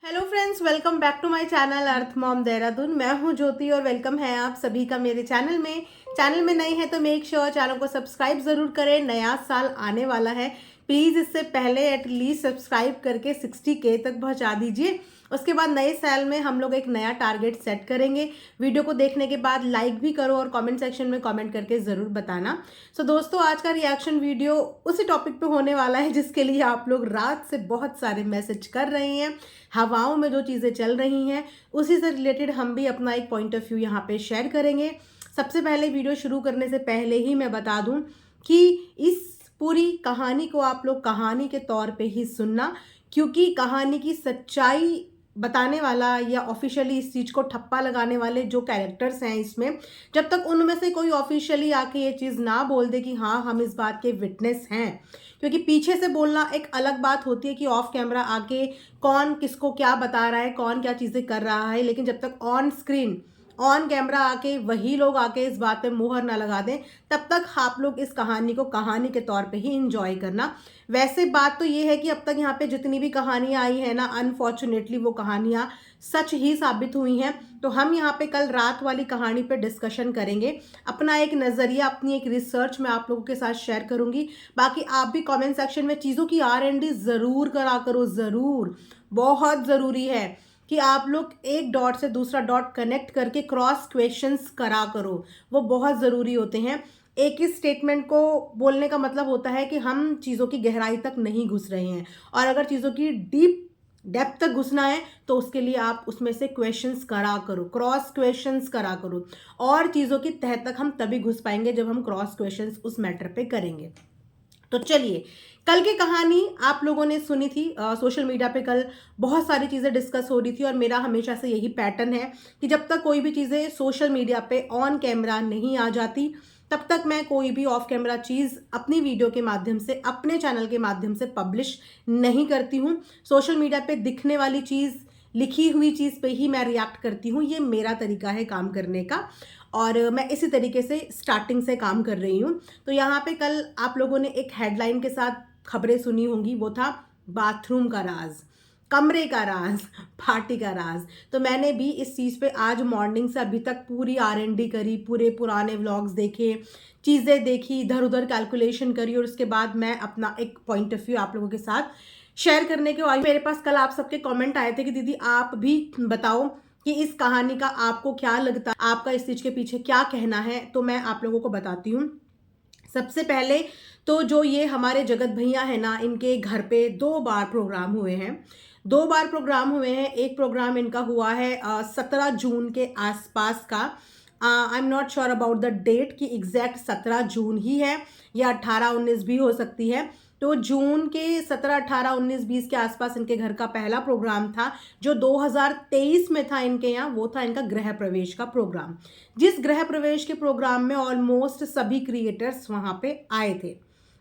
Hello friends, welcome back to my channel Earth Mom Dehradun. मैं हूं ज्योति और वेलकम है आप सभी का मेरे चैनल में नए हैं तो मेक श्योर चैनल को सब्सक्राइब ज़रूर करें। नया साल आने वाला है, प्लीज़ इससे पहले एटलीस्ट सब्सक्राइब करके 60K तक पहुंचा दीजिए। उसके बाद नए साल में हम लोग एक नया टारगेट सेट करेंगे। वीडियो को देखने के बाद लाइक भी करो और कमेंट सेक्शन में कमेंट करके ज़रूर बताना। सो दोस्तों, आज का रिएक्शन वीडियो उसी टॉपिक पे होने वाला है जिसके लिए आप लोग रात से बहुत सारे मैसेज कर रहे हैं। हवाओं में जो चीज़ें चल रही हैं उसी से रिलेटेड हम भी अपना एक पॉइंट ऑफ व्यू यहाँ पे शेयर करेंगे। सबसे पहले वीडियो शुरू करने से पहले ही मैं बता दूं कि इस पूरी कहानी को आप लोग कहानी के तौर पे ही सुनना, क्योंकि कहानी की सच्चाई बताने वाला या ऑफिशियली इस चीज़ को ठप्पा लगाने वाले जो कैरेक्टर्स हैं इसमें, जब तक उनमें से कोई ऑफिशियली आके ये चीज़ ना बोल दे कि हाँ हम इस बात के विटनेस हैं, क्योंकि पीछे से बोलना एक अलग बात होती है कि ऑफ कैमरा आके कौन किसको क्या बता रहा है, कौन क्या चीज़ें कर रहा है, लेकिन जब तक ऑन स्क्रीन ऑन कैमरा आके वही लोग आके इस बात पे मुहर ना लगा दें, तब तक आप लोग इस कहानी को कहानी के तौर पे ही इंजॉय करना। वैसे बात तो ये है कि अब तक यहाँ पे जितनी भी कहानियाँ आई हैं ना, अनफॉर्चुनेटली वो कहानियाँ सच ही साबित हुई हैं। तो हम यहाँ पे कल रात वाली कहानी पे डिस्कशन करेंगे। अपना एक नज़रिया, अपनी एक रिसर्च मैं आप लोगों के साथ शेयर करूँगी। बाकी आप भी कमेंट सेक्शन में चीज़ों की R&D ज़रूर करा करो, ज़रूर, बहुत ज़रूरी है कि आप लोग एक डॉट से दूसरा डॉट कनेक्ट करके क्रॉस क्वेश्चंस करा करो, वो बहुत ज़रूरी होते हैं। एक ही स्टेटमेंट को बोलने का मतलब होता है कि हम चीज़ों की गहराई तक नहीं घुस रहे हैं, और अगर चीज़ों की डेप्थ तक घुसना है तो उसके लिए आप उसमें से क्वेश्चंस करा करो, क्रॉस क्वेश्चंस करा करो। और चीज़ों की तह तक हम तभी घुस पाएंगे जब हम क्रॉस क्वेश्चंस उस मैटर पे करेंगे। तो चलिए, कल की कहानी आप लोगों ने सुनी थी। सोशल मीडिया पे कल बहुत सारी चीज़ें डिस्कस हो रही थी, और मेरा हमेशा से यही पैटर्न है कि जब तक कोई भी चीज़ें सोशल मीडिया पे ऑन कैमरा नहीं आ जाती, तब तक मैं कोई भी ऑफ कैमरा चीज़ अपनी वीडियो के माध्यम से, अपने चैनल के माध्यम से पब्लिश नहीं करती हूँ। सोशल मीडिया पे दिखने वाली चीज़, लिखी हुई चीज़ पे ही मैं रिएक्ट करती हूँ। ये मेरा तरीका है काम करने का, और मैं इसी तरीके से स्टार्टिंग से काम कर रही हूँ। तो यहाँ पे कल आप लोगों ने एक हेडलाइन के साथ खबरें सुनी होंगी, वो था बाथरूम का राज, कमरे का राज, पार्टी का राज। तो मैंने भी इस चीज़ पे आज मॉर्निंग से अभी तक पूरी R&D करी, पूरे पुराने व्लॉग्स देखे, चीज़ें देखी, इधर उधर कैलकुलेशन करी, और उसके बाद मैं अपना एक पॉइंट ऑफ व्यू आप लोगों के साथ शेयर करने के आई। मेरे पास कल आप सबके कमेंट आए थे कि दीदी आप भी बताओ कि इस कहानी का आपको क्या लगता है, आपका इस चीज़ के पीछे क्या कहना है। तो मैं आप लोगों को बताती हूँ। सबसे पहले तो जो ये हमारे जगत भैया है ना, इनके घर पे 2 बार प्रोग्राम हुए हैं। 2 बार प्रोग्राम हुए हैं। एक प्रोग्राम इनका हुआ है 17 जून के आसपास का। I am not sure about the date कि एग्जैक्ट 17 जून ही है या 18-19 भी हो सकती है। तो जून के 17, 18, 19, 20 के आसपास इनके घर का पहला प्रोग्राम था, जो 2023 में था इनके यहाँ। वो था इनका गृह प्रवेश का प्रोग्राम, जिस गृह प्रवेश के प्रोग्राम में ऑलमोस्ट सभी क्रिएटर्स वहाँ पे आए थे।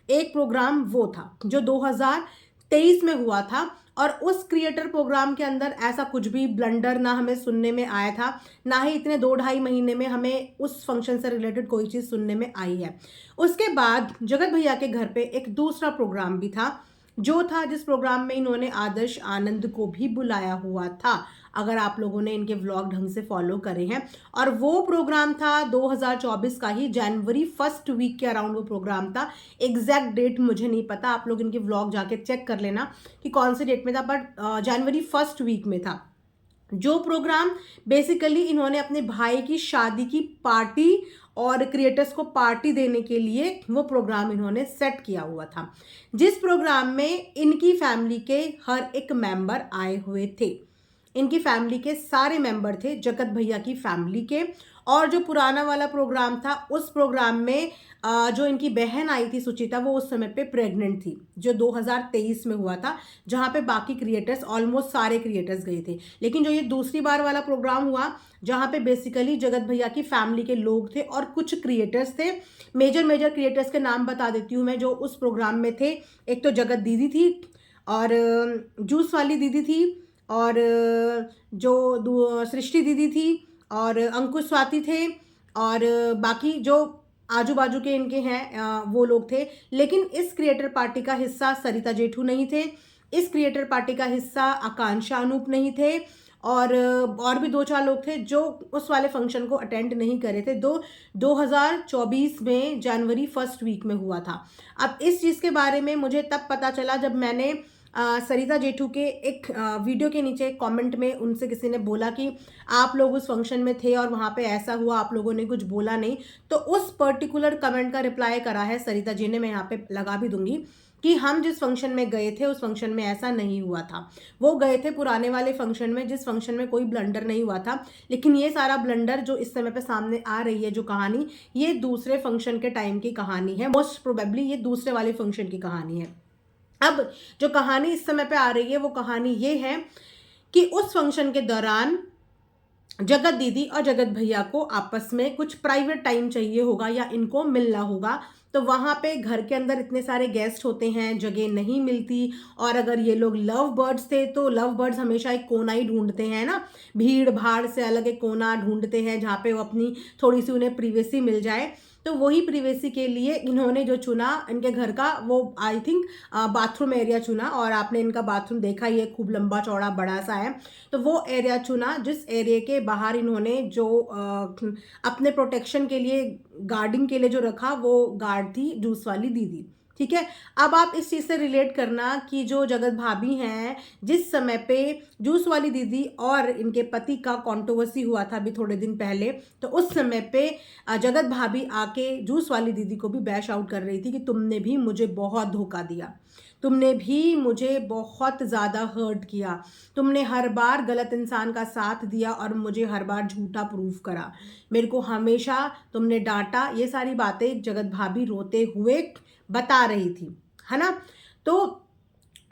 एक प्रोग्राम वो था जो 2023 में हुआ था, और उस क्रिएटर प्रोग्राम के अंदर ऐसा कुछ भी ब्लंडर ना हमें सुनने में आया था, ना ही इतने 2-2.5 महीने में हमें उस फंक्शन से रिलेटेड कोई चीज़ सुनने में आई है। उसके बाद जगत भैया के घर पे एक दूसरा प्रोग्राम भी था, जो था जिस प्रोग्राम में इन्होंने आदर्श आनंद को भी बुलाया हुआ था, अगर आप लोगों ने इनके व्लॉग ढंग से फॉलो करे हैं। और वो प्रोग्राम था 2024 का ही, जनवरी फर्स्ट वीक के अराउंड वो प्रोग्राम था। एग्जैक्ट डेट मुझे नहीं पता, आप लोग इनके व्लॉग जाके चेक कर लेना कि कौन से डेट में था, बट जनवरी फर्स्ट वीक में था। जो प्रोग्राम बेसिकली इन्होंने अपने भाई की शादी की पार्टी और क्रिएटर्स को पार्टी देने के लिए वो प्रोग्राम इन्होंने सेट किया हुआ था, जिस प्रोग्राम में इनकी फैमिली के हर एक मेंबर आए हुए थे। इनकी फैमिली के सारे मेंबर थे जगत भैया की फैमिली के। और जो पुराना वाला प्रोग्राम था, उस प्रोग्राम में जो इनकी बहन आई थी सुचिता, वो उस समय पे प्रेग्नेंट थी, जो 2023 में हुआ था, जहाँ पे बाकी क्रिएटर्स, ऑलमोस्ट सारे क्रिएटर्स गए थे। लेकिन जो ये दूसरी बार वाला प्रोग्राम हुआ, जहाँ पे बेसिकली जगत भैया की फैमिली के लोग थे और कुछ क्रिएटर्स थे। मेजर क्रिएटर्स के नाम बता देती हूँ मैं जो उस प्रोग्राम में थे। एक तो जगत दीदी थी, और जूस वाली दीदी थी, और जो सृष्टि दीदी थी, और अंकुश स्वाति थे, और बाकी जो आजू बाजू के इनके हैं वो लोग थे। लेकिन इस क्रिएटर पार्टी का हिस्सा सरिता जेठू नहीं थे, इस क्रिएटर पार्टी का हिस्सा आकांक्षा अनूप नहीं थे और भी 2-4 लोग थे जो उस वाले फंक्शन को अटेंड नहीं करे थे। 2024 में जनवरी फर्स्ट वीक में हुआ था। अब इस चीज़ के बारे में मुझे तब पता चला जब मैंने सरिता जेठू के एक वीडियो के नीचे कमेंट में उनसे किसी ने बोला कि आप लोग उस फंक्शन में थे और वहाँ पे ऐसा हुआ, आप लोगों ने कुछ बोला नहीं। तो उस पर्टिकुलर कमेंट का रिप्लाई करा है सरिता जी ने, मैं यहाँ पे लगा भी दूंगी कि हम जिस फंक्शन में गए थे उस फंक्शन में ऐसा नहीं हुआ था। वो गए थे पुराने वाले फंक्शन में जिस फंक्शन में कोई ब्लंडर नहीं हुआ था, लेकिन ये सारा ब्लंडर जो इस समय पे सामने आ रही है जो कहानी, ये दूसरे फंक्शन के टाइम की कहानी है। मोस्ट प्रोबेबली ये दूसरे वाले फंक्शन की कहानी है। अब जो कहानी इस समय पे आ रही है वो कहानी ये है कि उस फंक्शन के दौरान जगत दीदी और जगत भैया को आपस में कुछ प्राइवेट टाइम चाहिए होगा या इनको मिलना होगा। तो वहाँ पे घर के अंदर इतने सारे गेस्ट होते हैं, जगह नहीं मिलती। और अगर ये लोग लव बर्ड्स थे तो लव बर्ड्स हमेशा एक कोना ही ढूंढते हैं ना, भीड़ भाड़ से अलग एक कोना ढूंढते हैं जहाँ पे वो अपनी थोड़ी सी उन्हें प्रिवेसी मिल जाए। तो वही प्रिवेसी के लिए इन्होंने जो चुना इनके घर का, वो आई थिंक बाथरूम एरिया चुना। और आपने इनका बाथरूम देखा ही है, खूब लंबा चौड़ा बड़ा सा है। तो वो एरिया चुना जिस एरिया के बाहर इन्होंने जो अपने प्रोटेक्शन के लिए, गार्डिंग के लिए जो रखा, वो गार्ड थी जूस वाली दीदी। ठीक है, अब आप इस चीज़ से रिलेट करना कि जो जगत भाभी हैं, जिस समय पे जूस वाली दीदी और इनके पति का कंट्रोवर्सी हुआ था अभी थोड़े दिन पहले, तो उस समय पे जगत भाभी आके जूस वाली दीदी को भी बैश आउट कर रही थी कि तुमने भी मुझे बहुत धोखा दिया, तुमने भी मुझे बहुत ज़्यादा हर्ट किया, तुमने हर बार गलत इंसान का साथ दिया और मुझे हर बार झूठा प्रूफ करा, मेरे को हमेशा तुमने डांटा। ये सारी बातें जगत भाभी रोते हुए बता रही थी, है ना। तो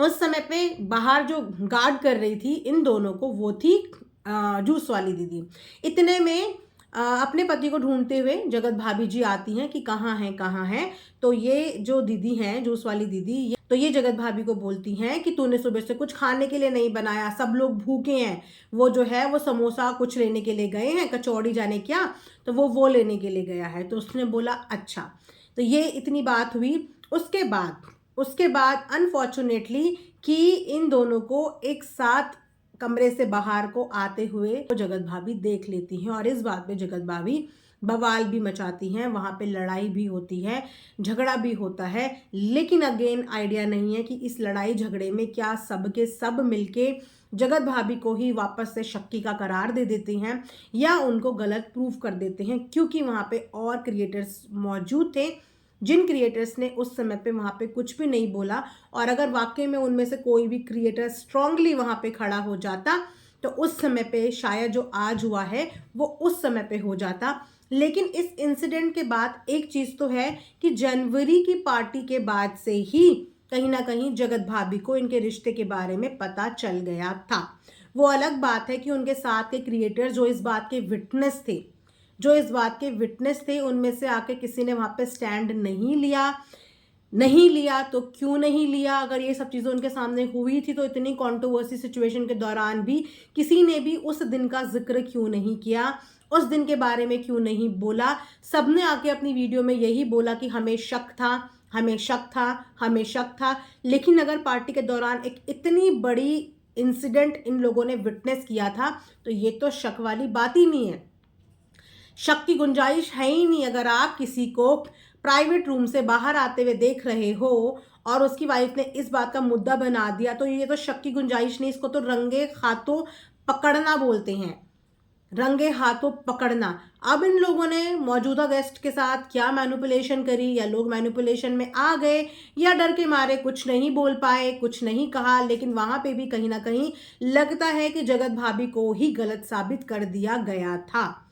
उस समय पे बाहर जो गार्ड कर रही थी इन दोनों को, वो थी जूस वाली दीदी। इतने में अपने पति को ढूंढते हुए जगत भाभी जी आती हैं कि कहाँ हैं कहाँ हैं। तो ये जो दीदी हैं, जूस वाली दीदी, तो ये जगत भाभी को बोलती हैं कि तूने सुबह से कुछ खाने के लिए नहीं बनाया, सब लोग भूखे हैं, वो जो है वो समोसा कुछ लेने के लिए गए हैं, कचौड़ी जाने क्या, तो वो लेने के लिए गया है। तो उसने बोला अच्छा। तो ये इतनी बात हुई। उसके बाद अनफॉर्चुनेटली कि इन दोनों को एक साथ कमरे से बाहर को आते हुए तो जगत भाभी देख लेती हैं और इस बात पे जगत भाभी बवाल भी मचाती हैं। वहाँ पे लड़ाई भी होती है, झगड़ा भी होता है, लेकिन अगेन आइडिया नहीं है कि इस लड़ाई झगड़े में क्या सब के सब मिलके जगत भाभी को ही वापस से शक्की का करार दे देते हैं या उनको गलत प्रूफ कर देते हैं, क्योंकि वहाँ पे और क्रिएटर्स मौजूद थे जिन क्रिएटर्स ने उस समय पे वहाँ पे कुछ भी नहीं बोला। और अगर वाकई में उनमें से कोई भी क्रिएटर स्ट्रांगली वहाँ पे खड़ा हो जाता तो उस समय पे शायद जो आज हुआ है वो उस समय पे हो जाता। लेकिन इस इंसिडेंट के बाद एक चीज़ तो है कि जनवरी की पार्टी के बाद से ही कहीं ना कहीं जगत भाभी को इनके रिश्ते के बारे में पता चल गया था। वो अलग बात है कि उनके साथ के क्रिएटर जो इस बात के विटनेस थे उनमें से आके किसी ने वहाँ पे स्टैंड नहीं लिया। तो क्यों नहीं लिया? अगर ये सब चीज़ें उनके सामने हुई थी तो इतनी कंट्रोवर्सी सिचुएशन के दौरान भी किसी ने भी उस दिन का जिक्र क्यों नहीं किया, उस दिन के बारे में क्यों नहीं बोला? सबने आके अपनी वीडियो में यही बोला कि हमें शक था। लेकिन अगर पार्टी के दौरान एक इतनी बड़ी इंसिडेंट इन लोगों ने विटनेस किया था तो ये तो शक वाली बात ही नहीं है, शक की गुंजाइश है ही नहीं। अगर आप किसी को प्राइवेट रूम से बाहर आते हुए देख रहे हो और उसकी वाइफ ने इस बात का मुद्दा बना दिया तो ये तो शक की गुंजाइश नहीं, इसको तो रंगे हाथों पकड़ना बोलते हैं, रंगे हाथों पकड़ना। अब इन लोगों ने मौजूदा गेस्ट के साथ क्या मैनिपुलेशन करी, या लोग मैनिपुलेशन में आ गए या डर के मारे कुछ नहीं बोल पाए, कुछ नहीं कहा, लेकिन वहां पे भी कहीं ना कहीं लगता है कि जगत भाभी को ही गलत साबित कर दिया गया था।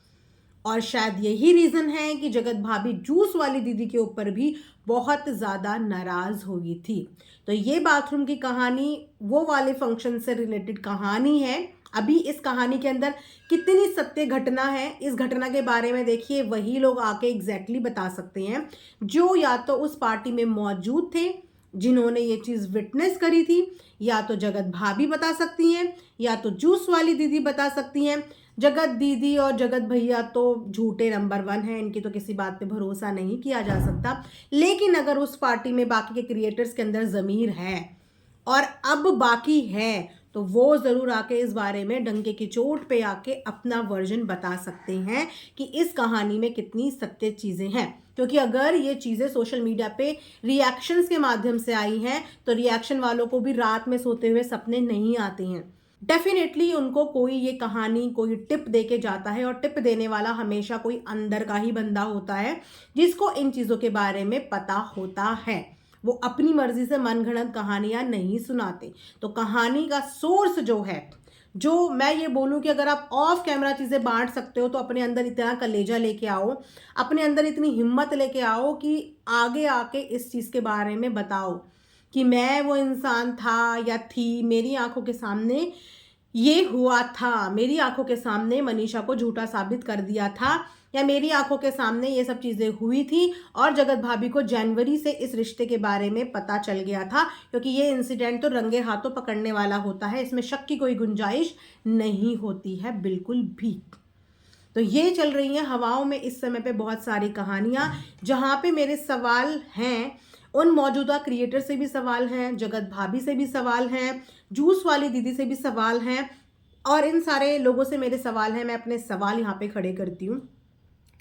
और शायद यही रीजन है कि जगत भाभी जूस वाली दीदी के ऊपर भी बहुत ज्यादा नाराज हो गई थी। तो ये बाथरूम की कहानी वो वाले फंक्शन से रिलेटेड कहानी है। अभी इस कहानी के अंदर कितनी सत्य घटना है, इस घटना के बारे में देखिए वही लोग आके एग्जैक्टली बता सकते हैं जो या तो उस पार्टी में मौजूद थे, जिन्होंने ये चीज विटनेस करी थी, या तो जगत भाभी बता सकती हैं या तो जूस वाली दीदी बता सकती हैं। जगत दीदी और जगत भैया तो झूठे नंबर 1 हैं, इनकी तो किसी बात पे भरोसा नहीं किया जा सकता। लेकिन अगर उस पार्टी में बाकी के क्रिएटर्स के अंदर ज़मीर है और अब बाकी है तो वो ज़रूर आके इस बारे में डंके की चोट पे आके अपना वर्जन बता सकते हैं कि इस कहानी में कितनी सत्य चीज़ें हैं। क्योंकि अगर ये चीज़ें सोशल मीडिया पे रिएक्शंस के माध्यम से आई हैं तो रिएक्शन वालों को भी रात में सोते हुए सपने नहीं आते हैं। डेफिनेटली उनको कोई ये कहानी कोई टिप दे के जाता है, और टिप देने वाला हमेशा कोई अंदर का ही बंदा होता है जिसको इन चीज़ों के बारे में पता होता है। वो अपनी मर्जी से मनगढ़ंत कहानियां नहीं सुनाते। तो कहानी का सोर्स जो है, जो मैं ये बोलूं कि अगर आप ऑफ कैमरा चीज़ें बांट सकते हो तो अपने अंदर इतना कलेजा लेके आओ, अपने अंदर इतनी हिम्मत लेके आओ कि आगे आके इस चीज़ के बारे में बताओ कि मैं वो इंसान था या थी, मेरी आंखों के सामने ये हुआ था, मेरी आंखों के सामने मनीषा को झूठा साबित कर दिया था, या मेरी आंखों के सामने ये सब चीज़ें हुई थी और जगत भाभी को जनवरी से इस रिश्ते के बारे में पता चल गया था। क्योंकि ये इंसिडेंट तो रंगे हाथों पकड़ने वाला होता है, इसमें शक की कोई गुंजाइश नहीं होती है बिल्कुल भी। तो ये चल रही हैं हवाओं में इस समय पे बहुत सारी कहानियां, जहां पे मेरे सवाल हैं, उन मौजूदा क्रिएटर से भी सवाल हैं, जगत भाभी से भी सवाल हैं, जूस वाली दीदी से भी सवाल हैं, और इन सारे लोगों से मेरे सवाल हैं। मैं अपने सवाल यहाँ पे खड़े करती हूँ।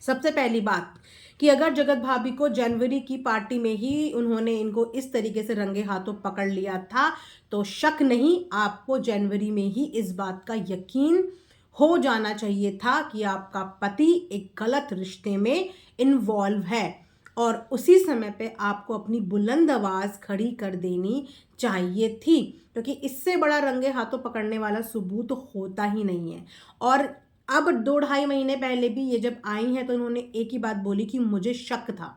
सबसे पहली बात कि अगर जगत भाभी को जनवरी की पार्टी में ही उन्होंने इनको इस तरीके से रंगे हाथों पकड़ लिया था तो शक नहीं, आपको जनवरी में ही इस बात का यकीन हो जाना चाहिए था कि आपका पति एक गलत रिश्ते में इन्वॉल्व है, और उसी समय पे आपको अपनी बुलंद आवाज़ खड़ी कर देनी चाहिए थी। क्योंकि इससे बड़ा रंगे हाथों पकड़ने वाला सबूत होता ही नहीं है। और अब 2-2.5 महीने पहले भी ये जब आई हैं तो इन्होंने एक ही बात बोली कि मुझे शक था,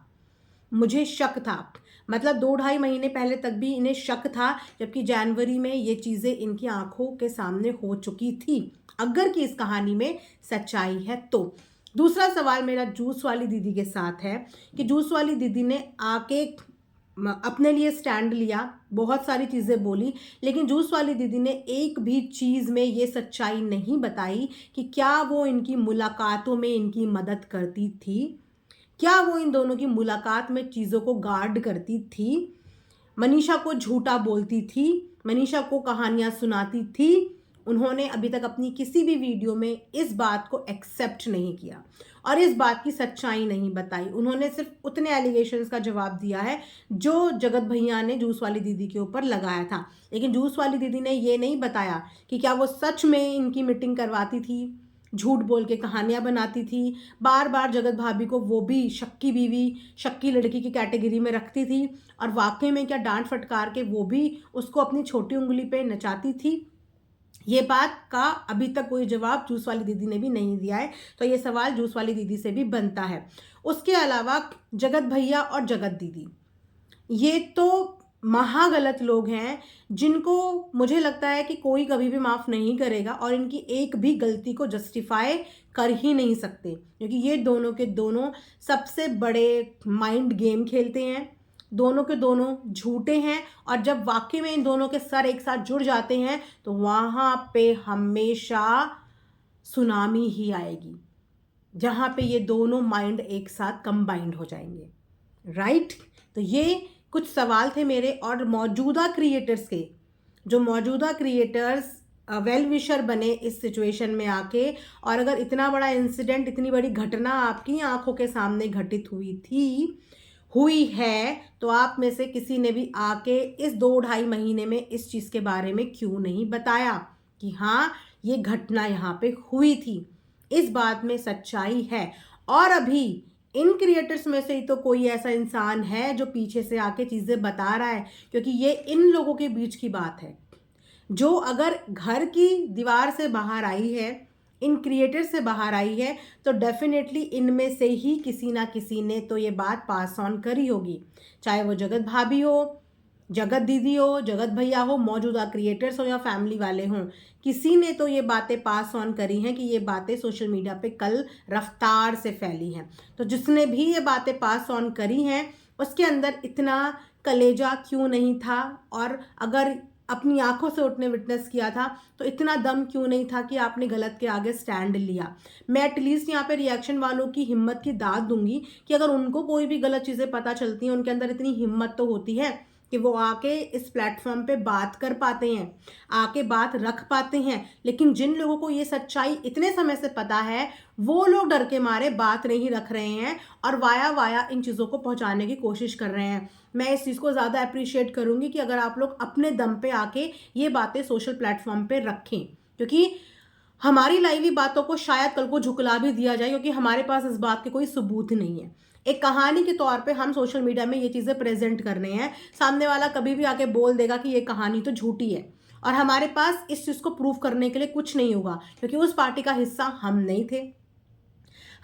मुझे शक था। मतलब 2-2.5 महीने पहले तक भी इन्हें शक था, जबकि जनवरी में ये चीज़ें इनकी आंखों के सामने हो चुकी थी, अगर कि इस कहानी में सच्चाई है तो। दूसरा सवाल मेरा जूस वाली दीदी के साथ है कि जूस वाली दीदी ने आके अपने लिए स्टैंड लिया, बहुत सारी चीज़ें बोली, लेकिन जूस वाली दीदी ने एक भी चीज़ में ये सच्चाई नहीं बताई कि क्या वो इनकी मुलाकातों में इनकी मदद करती थी, क्या वो इन दोनों की मुलाकात में चीज़ों को गार्ड करती थी, मनीषा को झूठा बोलती थी, मनीषा को कहानियाँ सुनाती थी। उन्होंने अभी तक अपनी किसी भी वीडियो में इस बात को एक्सेप्ट नहीं किया और इस बात की सच्चाई नहीं बताई। उन्होंने सिर्फ उतने एलिगेशंस का जवाब दिया है जो जगत भैया ने जूस वाली दीदी के ऊपर लगाया था, लेकिन जूस वाली दीदी ने ये नहीं बताया कि क्या वो सच में इनकी मीटिंग करवाती थी, झूठ बोल के कहानियाँ बनाती थी, बार बार जगत भाभी को वो भी शक्की बीवी, शक्की लड़की की कैटेगरी में रखती थी, और वाकई में क्या डांट फटकार के वो भी उसको अपनी छोटी उंगली पे नचाती थी। ये बात का अभी तक कोई जवाब जूस वाली दीदी ने भी नहीं दिया है, तो ये सवाल जूस वाली दीदी से भी बनता है। उसके अलावा जगत भैया और जगत दीदी, ये तो महागलत लोग हैं जिनको मुझे लगता है कि कोई कभी भी माफ़ नहीं करेगा, और इनकी एक भी गलती को जस्टिफाई कर ही नहीं सकते, क्योंकि ये दोनों के दोनों सबसे बड़े माइंड गेम खेलते हैं, दोनों के दोनों झूठे हैं, और जब वाकई में इन दोनों के सर एक साथ जुड़ जाते हैं तो वहाँ पे हमेशा सुनामी ही आएगी, जहाँ पे ये दोनों माइंड एक साथ कंबाइंड हो जाएंगे। राइट? तो ये कुछ सवाल थे मेरे और मौजूदा क्रिएटर्स के, जो मौजूदा क्रिएटर्स वेल विशर बने इस सिचुएशन में आके, और अगर इतना बड़ा इंसिडेंट, इतनी बड़ी घटना आपकी आंखों के सामने घटित हुई है तो आप में से किसी ने भी आके इस 2-2.5 महीने में इस चीज़ के बारे में क्यों नहीं बताया कि हाँ ये घटना यहाँ पे हुई थी, इस बात में सच्चाई है। और अभी इन क्रिएटर्स में से ही तो कोई ऐसा इंसान है जो पीछे से आके चीज़ें बता रहा है, क्योंकि ये इन लोगों के बीच की बात है जो अगर घर की दीवार से बाहर आई है, इन क्रिएटर से बाहर आई है, तो डेफिनेटली इनमें से ही किसी ना किसी ने तो ये बात पास ऑन करी होगी, चाहे वो जगत भाभी हो, जगत दीदी हो, जगत भैया हो, मौजूदा क्रिएटर्स हो या फैमिली वाले हों, किसी ने तो ये बातें पास ऑन करी हैं कि ये बातें सोशल मीडिया पे कल रफ्तार से फैली हैं। तो जिसने भी ये बातें पास ऑन करी हैं उसके अंदर इतना कलेजा क्यों नहीं था, और अगर अपनी आंखों से उठने विटनेस किया था तो इतना दम क्यों नहीं था कि आपने गलत के आगे स्टैंड लिया। मैं एटलीस्ट यहाँ पे रिएक्शन वालों की हिम्मत की दाद दूंगी कि अगर उनको कोई भी गलत चीज़ें पता चलती हैं, उनके अंदर इतनी हिम्मत तो होती है कि वो आके इस प्लेटफॉर्म पे बात कर पाते हैं, आके बात रख पाते हैं। लेकिन जिन लोगों को ये सच्चाई इतने समय से पता है, वो लोग डर के मारे बात नहीं रख रहे हैं और वाया वाया इन चीज़ों को पहुंचाने की कोशिश कर रहे हैं। मैं इस चीज़ को ज़्यादा अप्रिशिएट करूंगी कि अगर आप लोग अपने दम पे आके ये बातें सोशल प्लेटफॉर्म पे रखें, क्योंकि हमारी लाइव बातों को शायद कल को झुकला भी दिया जाए, क्योंकि हमारे पास इस बात के कोई सबूत नहीं है। एक कहानी के तौर पे हम सोशल मीडिया में ये चीज़ें प्रेजेंट कर रहे हैं, सामने वाला कभी भी आके बोल देगा कि ये कहानी तो झूठी है और हमारे पास इस चीज़ को प्रूव करने के लिए कुछ नहीं होगा, क्योंकि उस पार्टी का हिस्सा हम नहीं थे,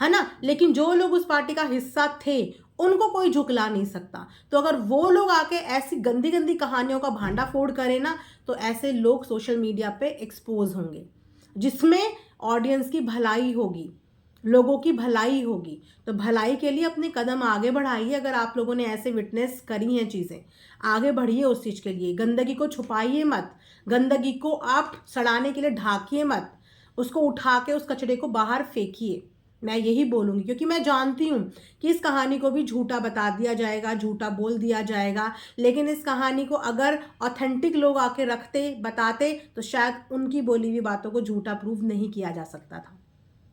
है ना। लेकिन जो लोग उस पार्टी का हिस्सा थे उनको कोई झुकला नहीं सकता। तो अगर वो लोग आके ऐसी गंदी गंदी कहानियों का भांडा फोड़ करें ना, तो ऐसे लोग सोशल मीडिया पे एक्सपोज होंगे, जिसमें ऑडियंस की भलाई होगी, लोगों की भलाई होगी। तो भलाई के लिए अपने कदम आगे बढ़ाइए। अगर आप लोगों ने ऐसे विटनेस करी हैं चीज़ें, आगे बढ़िए उस चीज़ के लिए। गंदगी को छुपाइए मत, गंदगी को आप सड़ाने के लिए ढाकिए मत, उसको उठा के उस कचरे को बाहर फेंकिए। मैं यही बोलूँगी, क्योंकि मैं जानती हूँ कि इस कहानी को भी झूठा बता दिया जाएगा, झूठा बोल दिया जाएगा। लेकिन इस कहानी को अगर ऑथेंटिक लोग आके रखते, बताते, तो शायद उनकी बोली हुई बातों को झूठा प्रूव नहीं किया जा सकता था,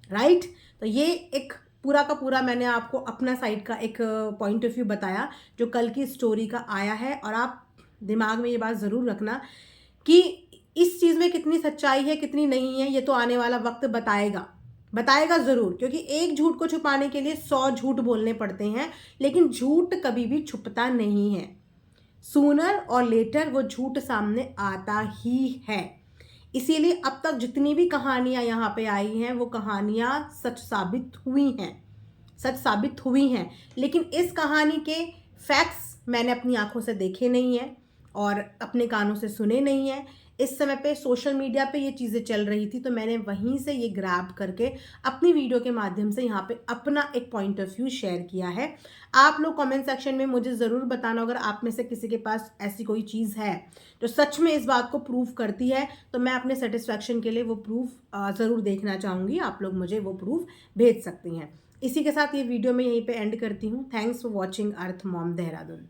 राइट। तो ये एक पूरा का पूरा मैंने आपको अपना साइड का एक पॉइंट ऑफ व्यू बताया जो कल की स्टोरी का आया है। और आप दिमाग में ये बात ज़रूर रखना कि इस चीज़ में कितनी सच्चाई है कितनी नहीं है, ये तो आने वाला वक्त बताएगा ज़रूर। क्योंकि एक झूठ को छुपाने के लिए 100 झूठ बोलने पड़ते हैं, लेकिन झूठ कभी भी छुपता नहीं है। सूनर और लेटर वो झूठ सामने आता ही है। इसीलिए अब तक जितनी भी कहानियां यहाँ पे आई हैं, वो कहानियां सच साबित हुई हैं। लेकिन इस कहानी के फैक्ट्स मैंने अपनी आंखों से देखे नहीं हैं और अपने कानों से सुने नहीं हैं। इस समय पे सोशल मीडिया पे ये चीज़ें चल रही थी, तो मैंने वहीं से ये ग्रैब करके अपनी वीडियो के माध्यम से यहाँ पे अपना एक पॉइंट ऑफ व्यू शेयर किया है। आप लोग कमेंट सेक्शन में मुझे ज़रूर बताना, अगर आप में से किसी के पास ऐसी कोई चीज़ है जो सच में इस बात को प्रूव करती है, तो मैं अपने सेटिस्फैक्शन के लिए वो प्रूफ ज़रूर देखना चाहूँगी। आप लोग मुझे वो प्रूफ भेज सकती हैं। इसी के साथ ये वीडियो मैं यहीं पे एंड करती हूँ। Thanks for watching earth Mom Dehradun.